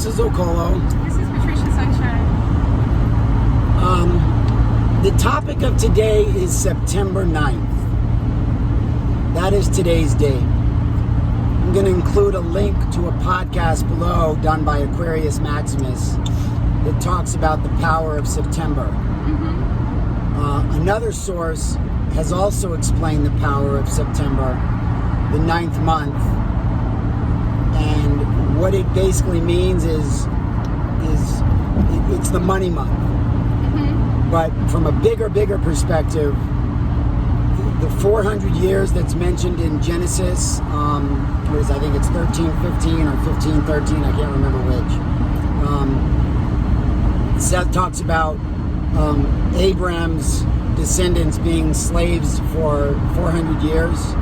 this is Okolo. This is Patricia Sunshine. The topic of today is September 9th. That is today's date. I'm going to include a link to a podcast below done by Aquarius Maximus that talks about the power of September. Another source has also explained the power of September, the 9th month. And what it basically means is it's the money month. But from a bigger perspective, the 400 years that's mentioned in Genesis, I think it's 13:15 or 15:13, I can't remember which. Seth talks about Abraham's descendants being slaves for 400 years.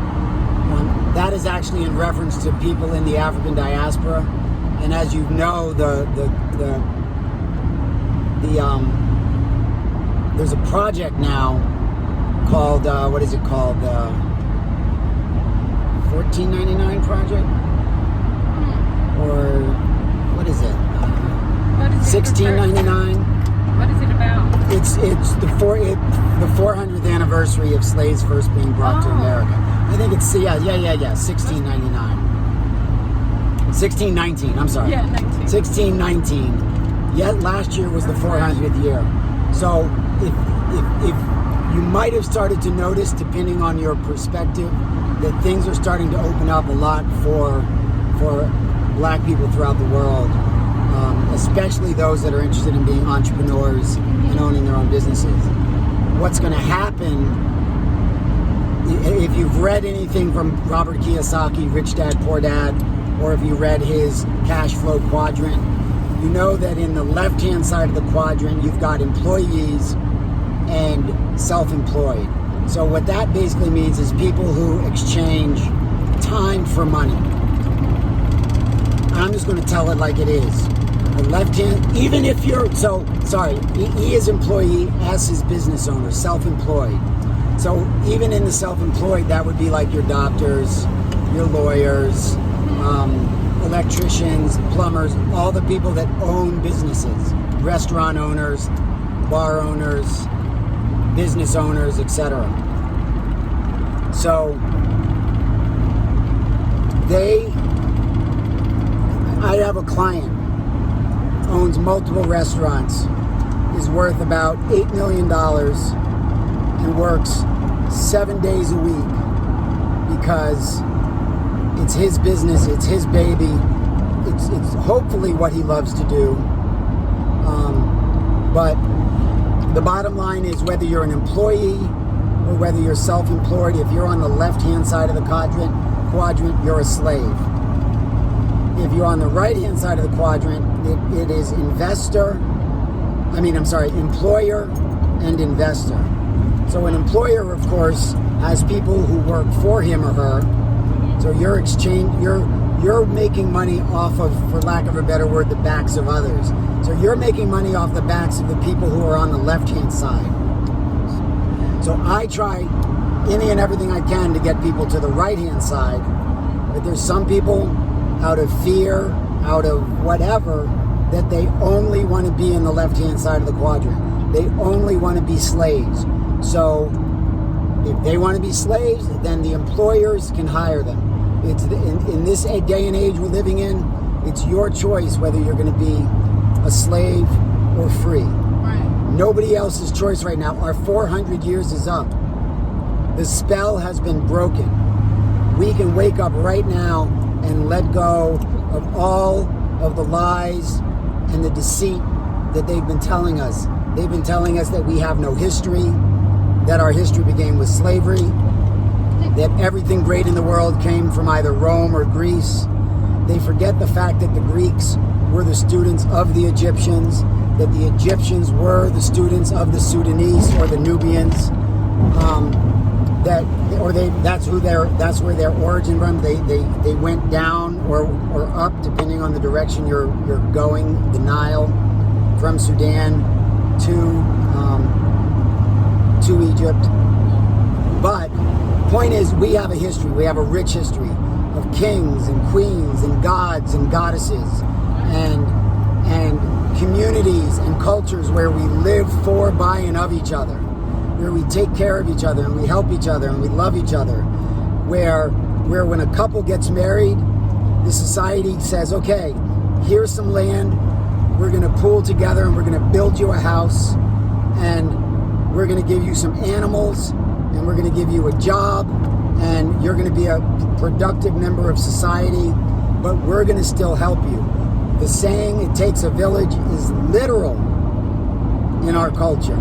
That is actually in reference to people in the African diaspora. And as you know, there's a project now called, what is it called? 1499 project? Or what is it? 1699? What is it about? It's the 400th anniversary of slaves first being brought to America. I think it's 1699. 1619, I'm sorry. Yeah, 19. 1619. Yet last year was the 400th year. So if you might have started to notice, depending on your perspective, that things are starting to open up a lot for black people throughout the world, especially those that are interested in being entrepreneurs and owning their own businesses. What's going to happen, if you've read anything from Robert Kiyosaki, Rich Dad, Poor Dad, or if you read his Cash Flow Quadrant, you know that in the left-hand side of the quadrant, you've got employees and self-employed. So what that basically means is people who exchange time for money. I'm just going to tell it like it is. The left-hand, even if you're, E is employee, S is business owner, self-employed. So even in the self-employed, that would be like your doctors, your lawyers, electricians, plumbers, all the people that own businesses, restaurant owners, bar owners, business owners, etc. So I have a client, owns multiple restaurants, is worth about $8 million and works 7 days a week because it's his business, it's his baby, it's hopefully what he loves to do. But the bottom line is, whether you're an employee or whether you're self-employed, if you're on the left-hand side of the quadrant, you're a slave. If you're on the right-hand side of the quadrant, it is employer and investor. So an employer, of course, has people who work for him or her. So you're making money off of, for lack of a better word, the backs of others. So you're making money off the backs of the people who are on the left-hand side. So I try any and everything I can to get people to the right-hand side. But there's some people, out of fear, out of whatever, that they only want to be in the left-hand side of the quadrant. They only want to be slaves. So if they want to be slaves, then the employers can hire them. It's in this day and age we're living in, it's your choice whether you're going to be a slave or free. Right. Nobody else's choice right now. Our 400 years is up. The spell has been broken. We can wake up right now and let go of all of the lies and the deceit that they've been telling us. They've been telling us that we have no history, that our history began with slavery, that everything great in the world came from either Rome or Greece. They forget the fact that the Greeks were the students of the Egyptians, that the Egyptians were the students of the Sudanese or the Nubians. That's where their origin from. They went down or up depending on the direction you're going, the Nile, from Sudan to Egypt. But point is, we have a history. We have a rich history of kings and queens and gods and goddesses. And communities and cultures where we live for, by, and of each other, where we take care of each other and we help each other and we love each other, where when a couple gets married, the society says, okay, here's some land, we're going to pool together and we're going to build you a house, and we're going to give you some animals, and we're going to give you a job, and you're going to be a productive member of society, but we're going to still help you. The saying, it takes a village, is literal in our culture.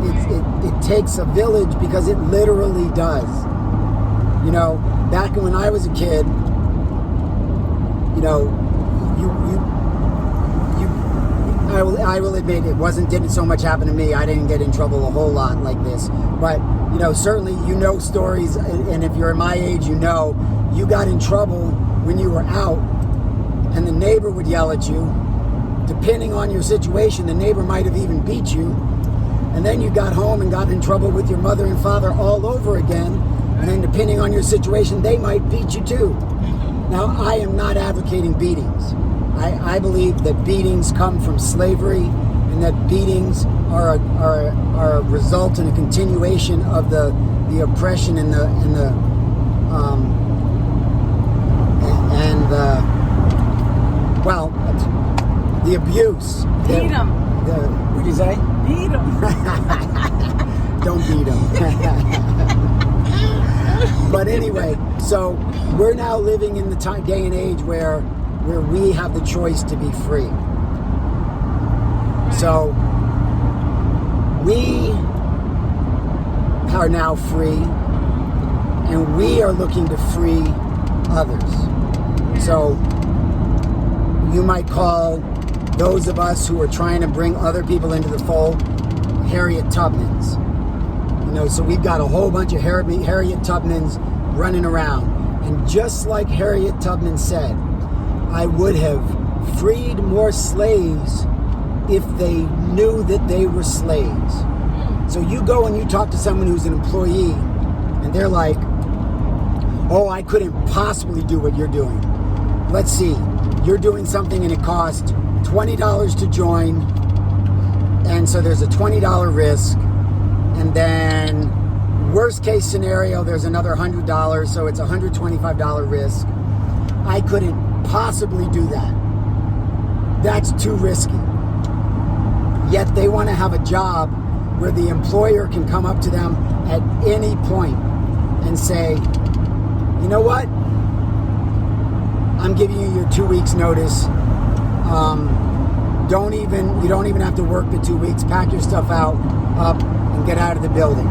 It takes a village because it literally does. You know, back when I was a kid, you know, I will admit it didn't so much happen to me. I didn't get in trouble a whole lot like this. But, you know, certainly you know stories, and if you're my age, you know, you got in trouble when you were out, and the neighbor would yell at you. Depending on your situation, the neighbor might have even beat you. And then you got home and got in trouble with your mother and father all over again. And then depending on your situation, they might beat you too. Now, I am not advocating beatings. I believe that beatings come from slavery, and that beatings are a result and a continuation of the oppression and the abuse. Beat them. What'd you say? Beat them. Don't beat them. But anyway, so we're now living in the day and age where we have the choice to be free. So we are now free, and we are looking to free others. So you might call those of us who are trying to bring other people into the fold Harriet Tubmans. You know, so we've got a whole bunch of Harriet Tubmans running around. And just like Harriet Tubman said, I would have freed more slaves if they knew that they were slaves. So you go and you talk to someone who's an employee, and they're like, oh, I couldn't possibly do what you're doing. Let's see, you're doing something and it costs $20 to join, and so there's a $20 risk, and then worst case scenario, there's another $100, so it's a $125 risk. I couldn't possibly do that. That's too risky. Yet they want to have a job where the employer can come up to them at any point and say, you know what? I'm giving you your 2 weeks notice. You don't even have to work the 2 weeks. Pack your stuff up, and get out of the building.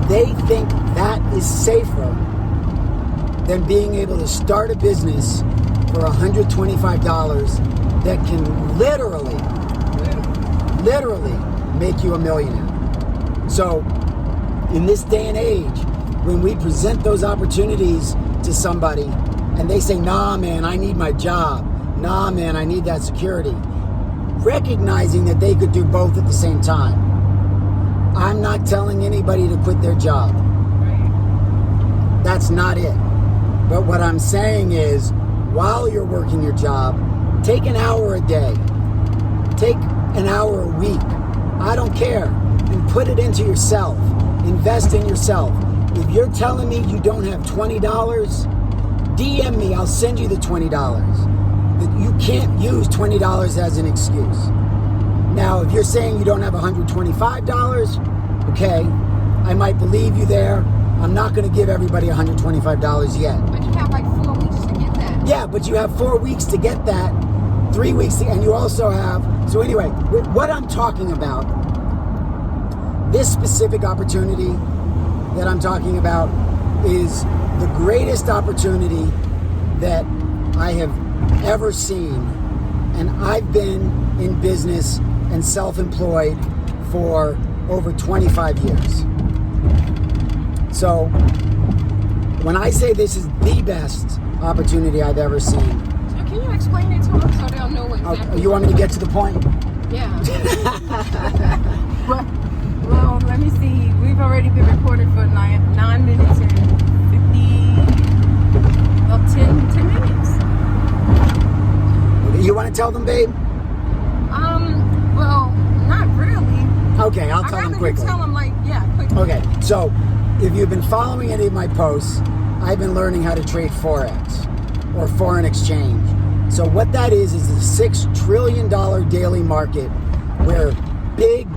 They think that is safer than being able to start a business for $125 that can literally make you a millionaire. So in this day and age, when we present those opportunities to somebody and they say, nah, man, I need my job. Nah, man, I need that security. Recognizing that they could do both at the same time. I'm not telling anybody to quit their job. That's not it. But what I'm saying is, while you're working your job, take an hour a day. Take an hour a week. I don't care. And put it into yourself. Invest in yourself. If you're telling me you don't have $20, DM me. I'll send you the $20. You can't use $20 as an excuse. Now, if you're saying you don't have $125, okay, I might believe you there. I'm not going to give everybody $125 yet. But you have like 4 weeks to get that. Yeah, but you have 4 weeks to get that, 3 weeks, and you also have... So anyway, what I'm talking about, this specific opportunity that I'm talking about is the greatest opportunity that I have ever seen. And I've been in business and self-employed for over 25 years. So when I say this is the best opportunity I've ever seen. So can you explain it to them so they'll know exactly? You want me to get to the point? Yeah. Well, let me see. We've already been recording for 9 minutes and 10 minutes. You want to tell them, babe? Okay, I'll tell them quickly. Tell them quickly. Okay, so if you've been following any of my posts, I've been learning how to trade Forex or foreign exchange. So what that is a $6 trillion daily market where big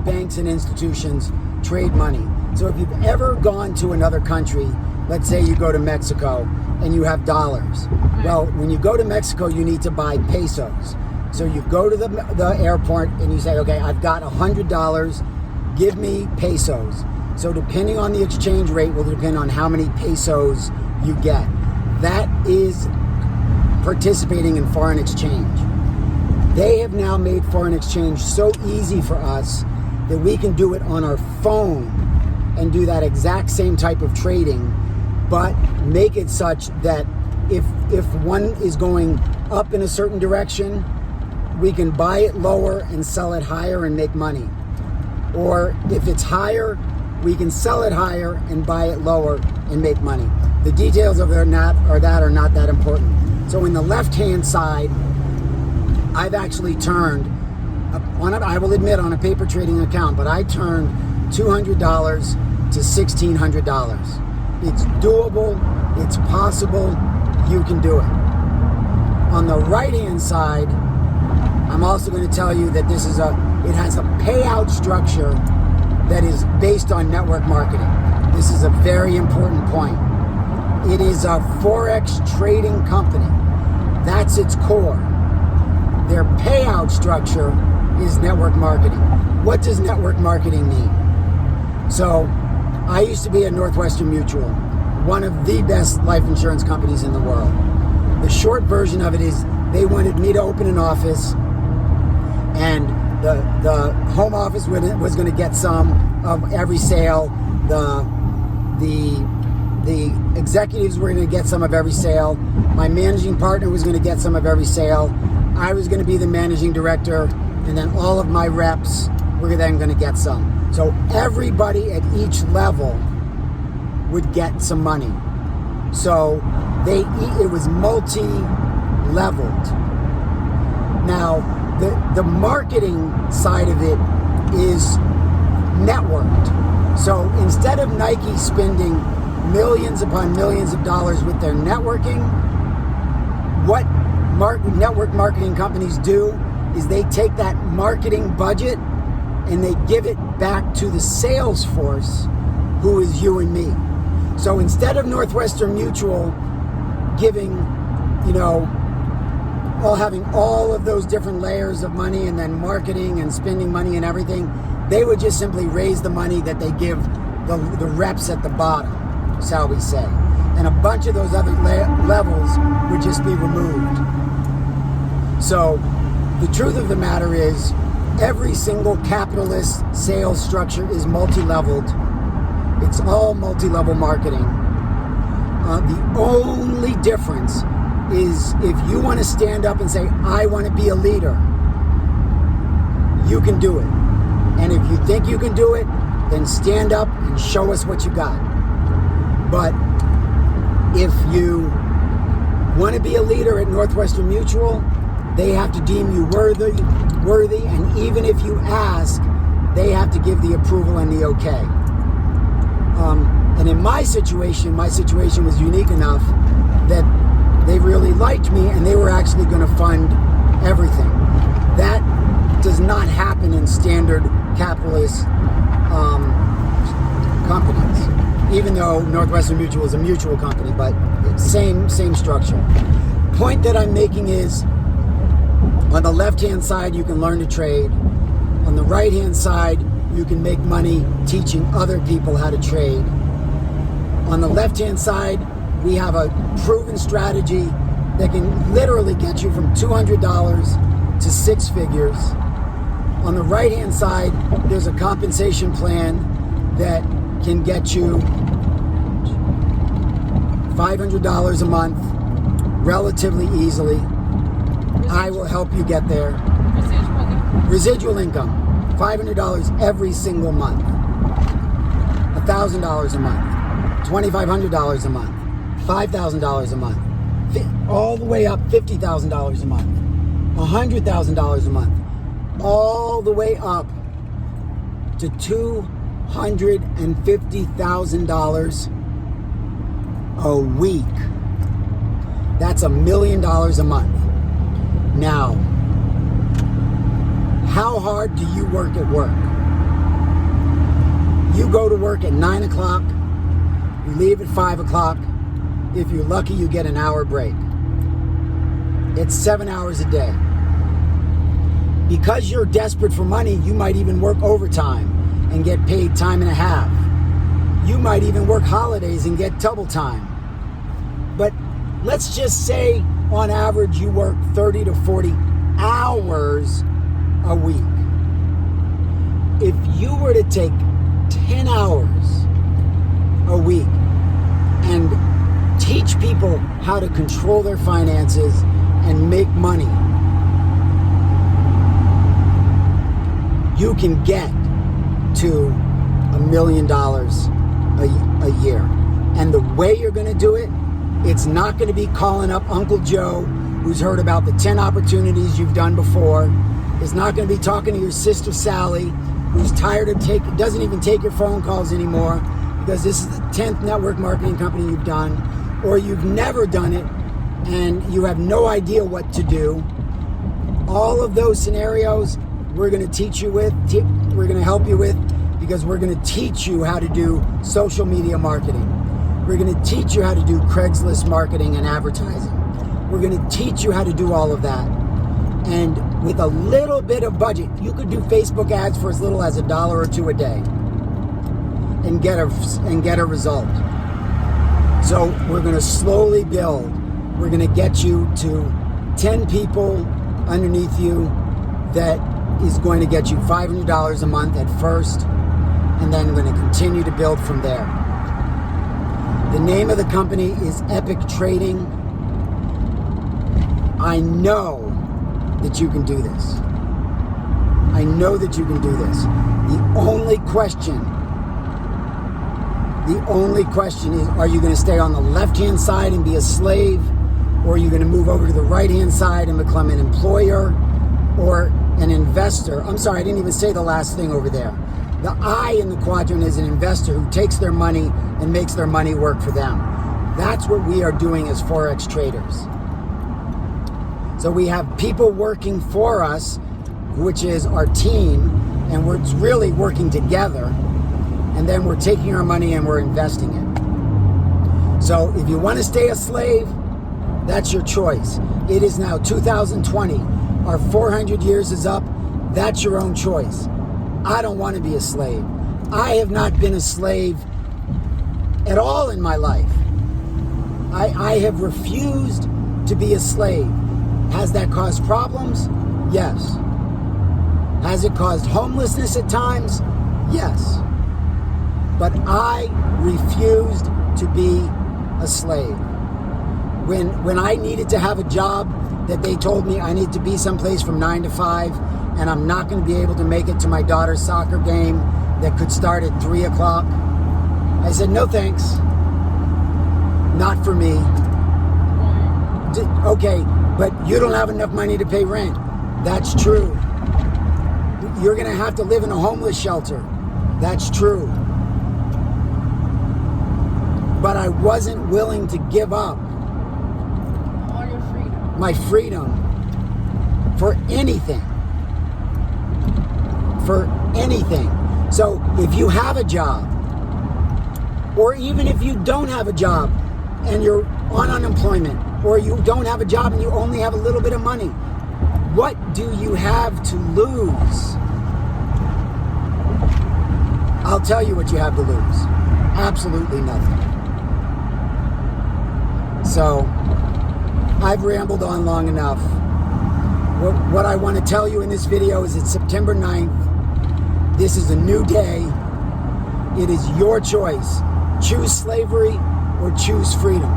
banks and institutions trade money. So if you've ever gone to another country, let's say you go to Mexico and you have dollars. Well, when you go to Mexico, you need to buy pesos. So you go to the airport and you say, okay, I've got $100, give me pesos. So depending on the exchange rate will depend on how many pesos you get. That is participating in foreign exchange. They have now made foreign exchange so easy for us that we can do it on our phone and do that exact same type of trading, but make it such that if one is going up in a certain direction, we can buy it lower and sell it higher and make money. Or if it's higher, we can sell it higher and buy it lower and make money. The details of are not that important. So in the left-hand side, I've actually turned, I will admit on a paper trading account, but I turned $200 to $1,600. It's doable, it's possible, you can do it. On the right-hand side, I'm also going to tell you that it has a payout structure that is based on network marketing. This is a very important point. It is a Forex trading company. That's its core. Their payout structure is network marketing. What does network marketing mean? So, I used to be at Northwestern Mutual, one of the best life insurance companies in the world. The short version of it is they wanted me to open an office, and the home office was going to get some of every sale. The executives were going to get some of every sale. My managing partner was going to get some of every sale. I was going to be the managing director, and then all of my reps were then going to get some. So everybody at each level would get some money. So it was multi-leveled. Now, the marketing side of it is networked. So instead of Nike spending millions upon millions of dollars with their networking, what network marketing companies do is they take that marketing budget and they give it back to the sales force, who is you and me. So instead of Northwestern Mutual giving, having all of those different layers of money and then marketing and spending money and everything, they would just simply raise the money that they give the reps at the bottom, shall we say. And a bunch of those other levels would just be removed. So the truth of the matter is, every single capitalist sales structure is multi-leveled. It's all multi-level marketing. The only difference is if you want to stand up and say, I want to be a leader, you can do it. And if you think you can do it, then stand up and show us what you got. But if you want to be a leader at Northwestern Mutual, they have to deem you worthy, and even if you ask, they have to give the approval and the okay. And in my situation was unique enough that they really liked me and they were actually going to fund everything. That does not happen in standard capitalist companies, even though Northwestern Mutual is a mutual company, but same structure. Point that I'm making is, on the left-hand side, you can learn to trade. On the right-hand side, you can make money teaching other people how to trade. On the left-hand side, we have a proven strategy that can literally get you from $200 to six figures. On the right-hand side, there's a compensation plan that can get you $500 a month relatively easily. I will help you get there. Residual income, $500 every single month, $1,000 a month, $2,500 a month, $5,000 a month, all the way up $50,000 a month, $100,000 a month, all the way up to $250,000 a week. That's $1 million a month. Now, how hard do you work at work? You go to work at 9 o'clock, you leave at 5 o'clock. If you're lucky, you get an hour break. It's 7 hours a day. Because you're desperate for money, you might even work overtime and get paid time and a half. You might even work holidays and get double time. But let's just say on average you work 30 to 40 hours a week. If you were to take 10 hours a week and teach people how to control their finances and make money, you can get to $1 million a year. And the way you're going to do it, it's not going to be calling up Uncle Joe, who's heard about the 10 opportunities you've done before. It's not going to be talking to your sister Sally, who's tired of doesn't even take your phone calls anymore because this is the 10th network marketing company you've done, or you've never done it and you have no idea what to do. All of those scenarios we're going to teach you with, we're going to help you with, because we're going to teach you how to do social media marketing. We're going to teach you how to do Craigslist marketing and advertising. We're going to teach you how to do all of that. And with a little bit of budget, you could do Facebook ads for as little as $1 or $2 a day and get a result. So we're going to slowly build. We're going to get you to 10 people underneath you that is going to get you $500 a month at first, and then we're going to continue to build from there. The name of the company is Epic Trading. I know that you can do this. I know that you can do this. The only question is, are you going to stay on the left-hand side and be a slave, or are you going to move over to the right-hand side and become an employer or an investor? I'm sorry, I didn't even say the last thing over there. The I in the quadrant is an investor who takes their money and makes their money work for them. That's what we are doing as Forex traders. So we have people working for us, which is our team, and we're really working together, and then we're taking our money and we're investing it. So if you want to stay a slave, that's your choice. It is now 2020. Our 400 years is up. That's your own choice. I don't want to be a slave. I have not been a slave at all in my life. I have refused to be a slave. Has that caused problems? Yes. Has it caused homelessness at times? Yes. But I refused to be a slave. When I needed to have a job that they told me I need to be someplace from 9 to 5, and I'm not going to be able to make it to my daughter's soccer game that could start at 3 o'clock, I said, no thanks. Not for me. Okay, but you don't have enough money to pay rent. That's true. You're going to have to live in a homeless shelter. That's true. But I wasn't willing to give up All your freedom. my freedom for anything. For anything. So if you have a job, or even if you don't have a job and you're on unemployment, or you don't have a job and you only have a little bit of money, what do you have to lose? I'll tell you what you have to lose. Absolutely nothing. So, I've rambled on long enough. What I want to tell you in this video is it's September 9th. This is a new day. It is your choice. Choose slavery or choose freedom.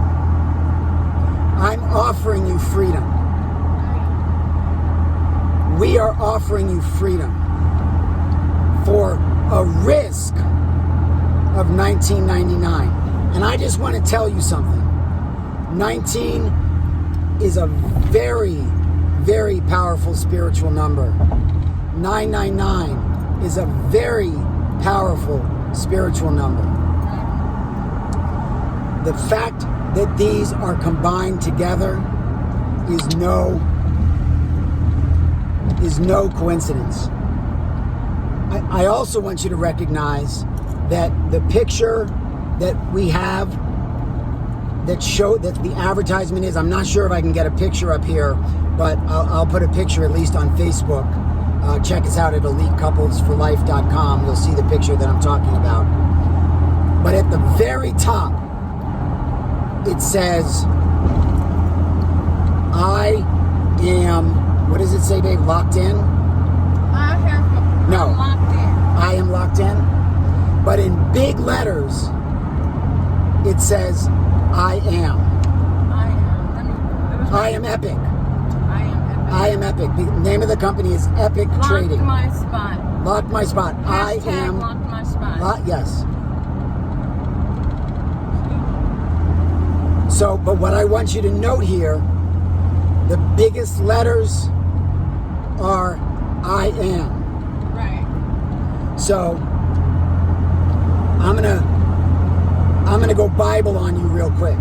I'm offering you freedom. We are offering you freedom for a risk of $19.99. And I just want to tell you something. 19 is a very, very powerful spiritual number. 999 is a very powerful spiritual number. The fact that these are combined together is no coincidence. I also want you to recognize that the picture that we have that the advertisement is, I'm not sure if I can get a picture up here, but I'll put a picture at least on Facebook. Check us out at elitecouplesforlife.com. You'll see the picture that I'm talking about. But at the very top, it says, I am, what does it say, babe? Locked in? No. I'm locked in. I am locked in. But in big letters, it says, I am. I am epic. I am epic. The name of the company is Epic Trading. Locked my spot. Locked my spot. I am. Locked my spot. Yes. So, but what I want you to note here, the biggest letters are I am. Right. So, I'm gonna go Bible on you real quick.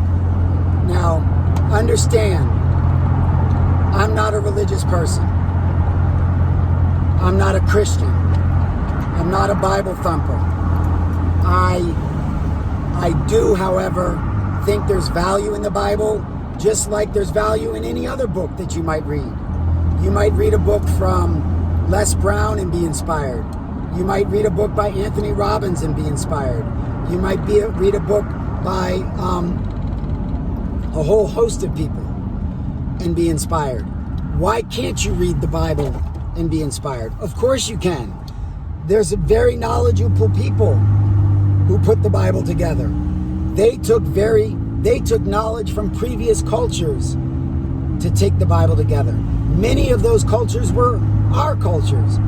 Now, understand, I'm not a religious person. I'm not a Christian. I'm not a Bible thumper. I do, however, think there's value in the Bible, just like there's value in any other book that you might read. You might read a book from Les Brown and be inspired. You might read a book by Anthony Robbins and be inspired. You might read a book by a whole host of people and be inspired. Why can't you read the Bible and be inspired? Of course you can. There's very knowledgeable people who put the Bible together. They took knowledge from previous cultures to take the Bible together. Many of those cultures were our cultures,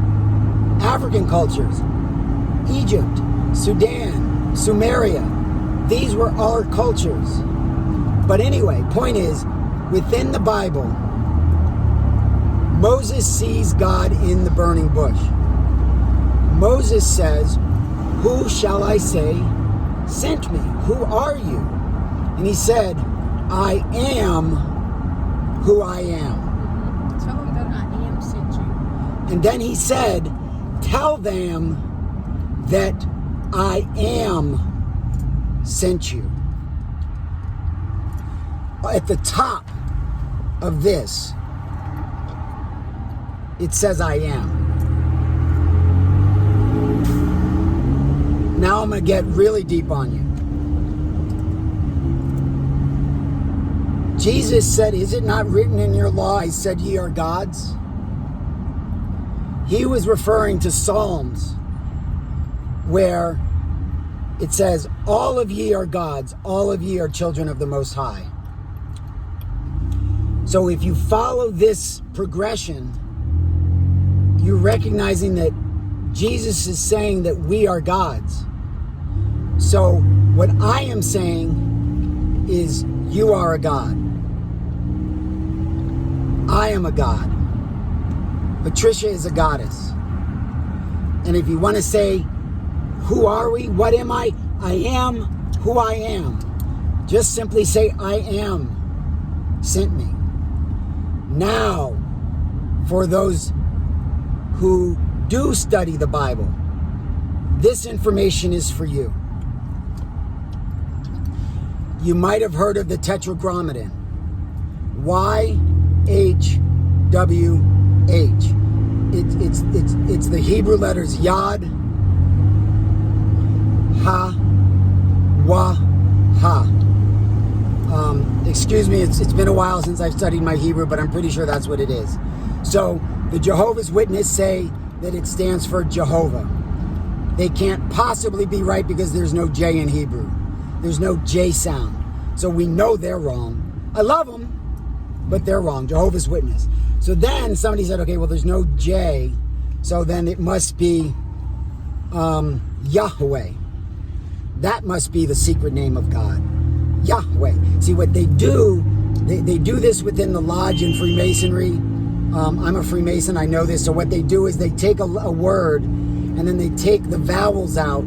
African cultures, Egypt, Sudan, Sumeria. These were our cultures. But anyway, point is, within the Bible, Moses sees God in the burning bush. Moses says, "Who shall I say sent me? Who are you?" And he said, "I am who I am." Tell them that I am sent you. And then he said, "Tell them that I am sent you." At the top of this, it says I am. Now I'm going to get really deep on you. Jesus said, "Is it not written in your law, I said ye are gods?" He was referring to Psalms, where it says, "All of ye are gods, all of ye are children of the Most High." So if you follow this progression, you're recognizing that Jesus is saying that we are gods. So what I am saying is you are a god. I am a god. Patricia is a goddess. And if you want to say, who are we? What am I? I am who I am. Just simply say, I am sent me. Now, for those who do study the Bible, this information is for you. You might have heard of the Tetragrammaton. YHWH. It's the Hebrew letters Yod, Ha, Wah, Ha. Excuse me, it's been a while since I've studied my Hebrew, but I'm pretty sure that's what it is. So the Jehovah's Witnesses say that it stands for Jehovah. They can't possibly be right because there's no J in Hebrew. There's no J sound. So we know they're wrong. I love them, but they're wrong. Jehovah's Witness. So then somebody said, okay, well, there's no J, so then it must be Yahweh. That must be the secret name of God. Yahweh. See, what they do, they do this within the lodge in Freemasonry. I'm a Freemason, I know this. So what they do is they take a word and then they take the vowels out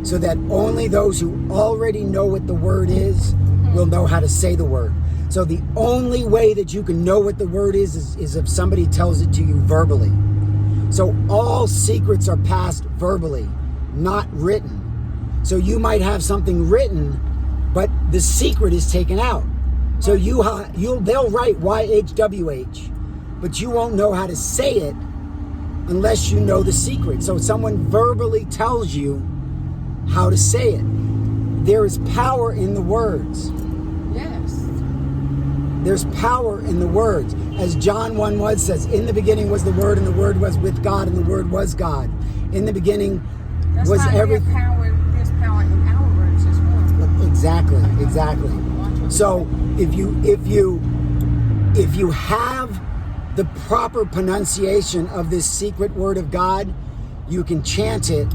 so that only those who already know what the word is will know how to say the word. So the only way that you can know what the word is if somebody tells it to you verbally. So all secrets are passed verbally, not written. So you might have something written, but the secret is taken out. So they'll write YHWH, but you won't know how to say it unless you know the secret. So someone verbally tells you how to say it. There is power in the words. Yes. There's power in the words. As John 1:1 says, in the beginning was the Word, and the Word was with God, and the Word was God. In the beginning was everything. There's power in our words as well. Exactly. So if you have the proper pronunciation of this secret word of God, you can chant it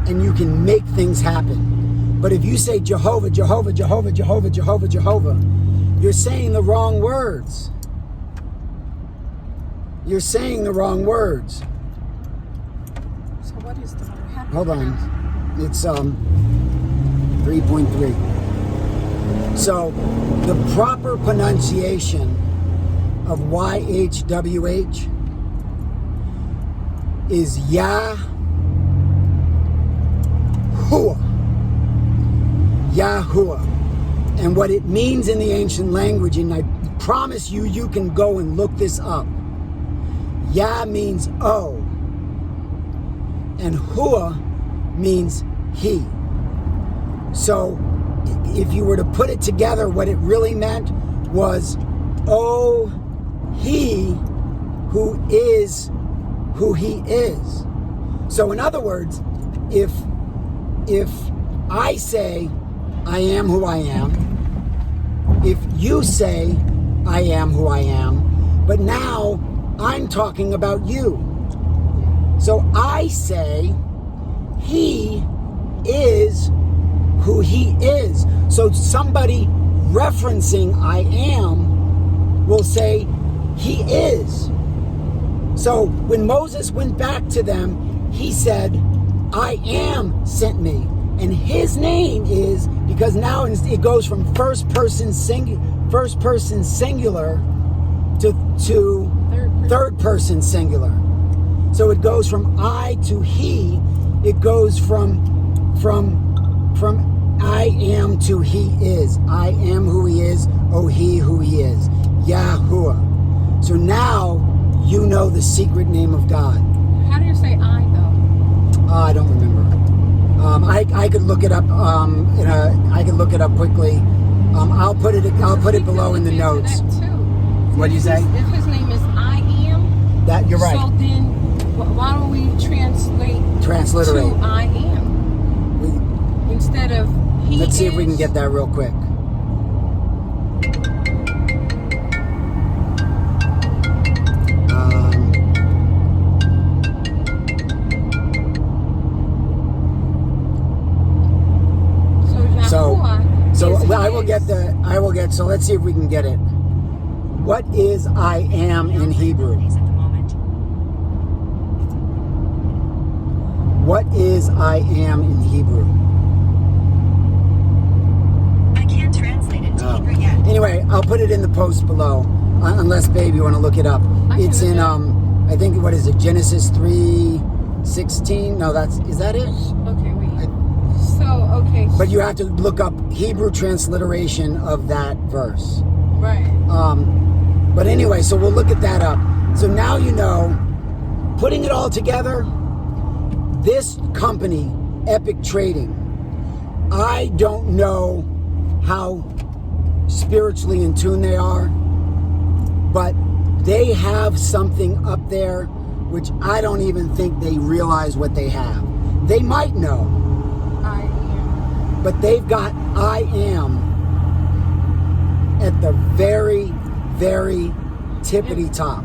and you can make things happen. But if you say Jehovah, Jehovah, Jehovah, Jehovah, Jehovah, Jehovah, you're saying the wrong words. You're saying the wrong words. So what is the word? Hold on. It's 3.3. So the proper pronunciation of YHWH is Yahuwah. Yahuwah. And what it means in the ancient language, and I promise you, you can go and look this up. Yah means O, and Hua means he. So if you were to put it together, what it really meant was, oh, he who is who he is. So in other words, if I say I am who I am, if you say I am who I am, but now I'm talking about you. So I say he is who he is. So somebody referencing I am will say he is. So when Moses went back to them, he said, I am sent me. And his name is, because now it goes from first person singular to third person singular. So it goes from I to he. It goes from I am to he is. I am who he is. Oh, he who he is. Yahuwah. So now you know the secret name of God. How do you say I though? I don't remember. I could look it up. I could look it up quickly. I'll put it below in the notes. What do you say? If his name is I am, that you're right. So then, why don't we transliterate to I am instead of he? Let's see if we can get that real quick. So let's see if we can get it. What is I am in Hebrew? What is I am in Hebrew? I can't translate it to Hebrew yet. Anyway, I'll put it in the post below. Unless, babe, you want to look it up. It's in I think, what is it? Genesis 3:16. No, is that it? Okay, wait. Okay. But you have to look up Hebrew transliteration of that verse. Right. But anyway, so we'll look at that up. So now you know, putting it all together, this company, Epic Trading, I don't know how spiritually in tune they are, but they have something up there which I don't even think they realize what they have. They might know. But they've got I am at the very, very tippity top.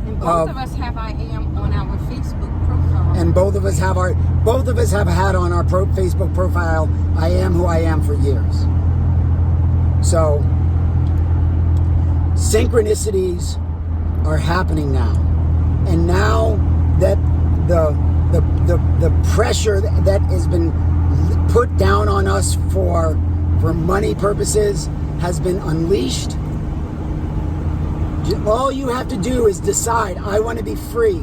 And both of us have I am on our Facebook profile. And both of us have had on our Facebook profile I am who I am for years. So synchronicities are happening now. And now that the the pressure that has been put down on us for money purposes has been unleashed. All you have to do is decide, I want to be free,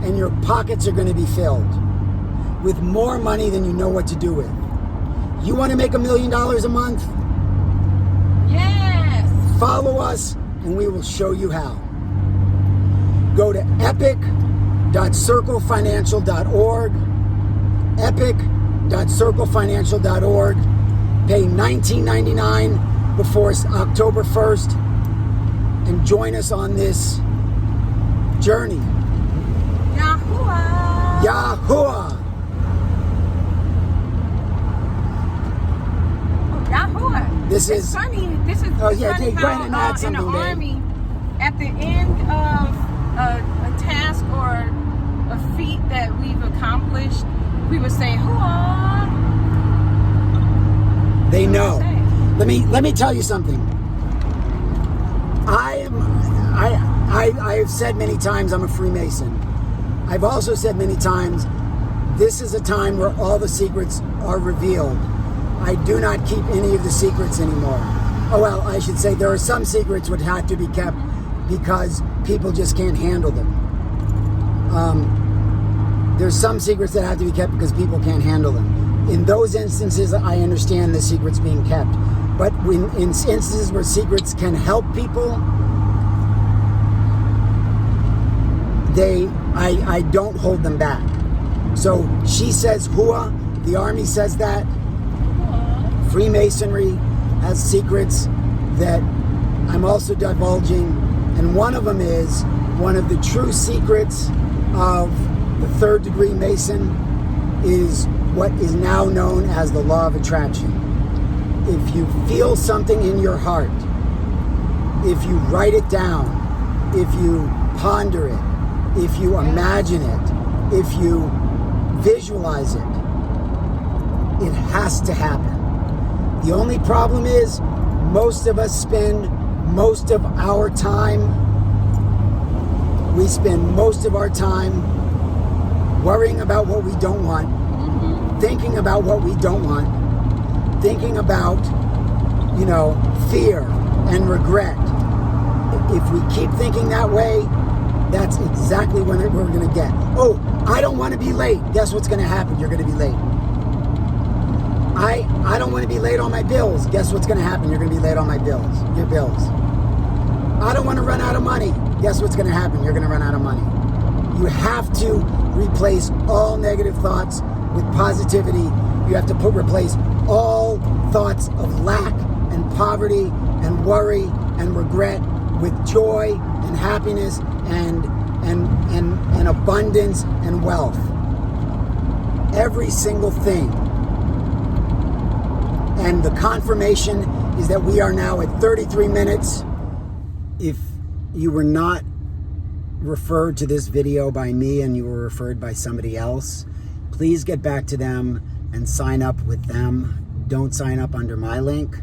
and your pockets are going to be filled with more money than you know what to do with. You want to make $1 million a month? Yes. Follow us and we will show you how. Go to epic.circlefinancial.org, epic.circlefinancial.org, pay $19.99 before October 1st, and join us on this journey. Yahuwah. Yahuwah. This it's is funny. This is oh yeah, funny go ahead and add in something, the Dave. Army, at the end of a task or a feat that we've accomplished, we would say, "Hoo-ah." They know. Let me tell you something. I have said many times I'm a Freemason. I've also said many times this is a time where all the secrets are revealed. I do not keep any of the secrets anymore. Oh, well, I should say there are some secrets would have to be kept because people just can't handle them. There's some secrets that have to be kept because people can't handle them. In those instances, I understand the secrets being kept. But in instances where secrets can help people, I don't hold them back. So she says hua, the Army says that. Freemasonry has secrets that I'm also divulging, and one of them is one of the true secrets of the third degree Mason is what is now known as the law of attraction. If you feel something in your heart, if you write it down, if you ponder it, if you imagine it, if you visualize it, it has to happen. The only problem is most of us spend most of our time worrying about what we don't want, thinking about what we don't want, thinking about, fear and regret. If we keep thinking that way, that's exactly when we're going to get. Oh, I don't want to be late. Guess what's going to happen? You're going to be late. I don't want to be late on my bills. Guess what's going to happen? You're going to be late on your bills. I don't want to run out of money. Guess what's going to happen? You're going to run out of money. You have to replace all negative thoughts with positivity. You have to replace all thoughts of lack and poverty and worry and regret with joy and happiness and abundance and wealth. Every single thing. And the confirmation is that we are now at 33 minutes. If you were not referred to this video by me and you were referred by somebody else, please get back to them and sign up with them. Don't sign up under my link.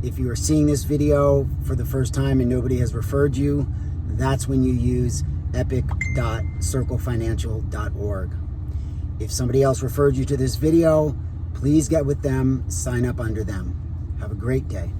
If you are seeing this video for the first time and nobody has referred you, that's when you use epic.circlefinancial.org. If somebody else referred you to this video, please get with them, sign up under them. Have a great day.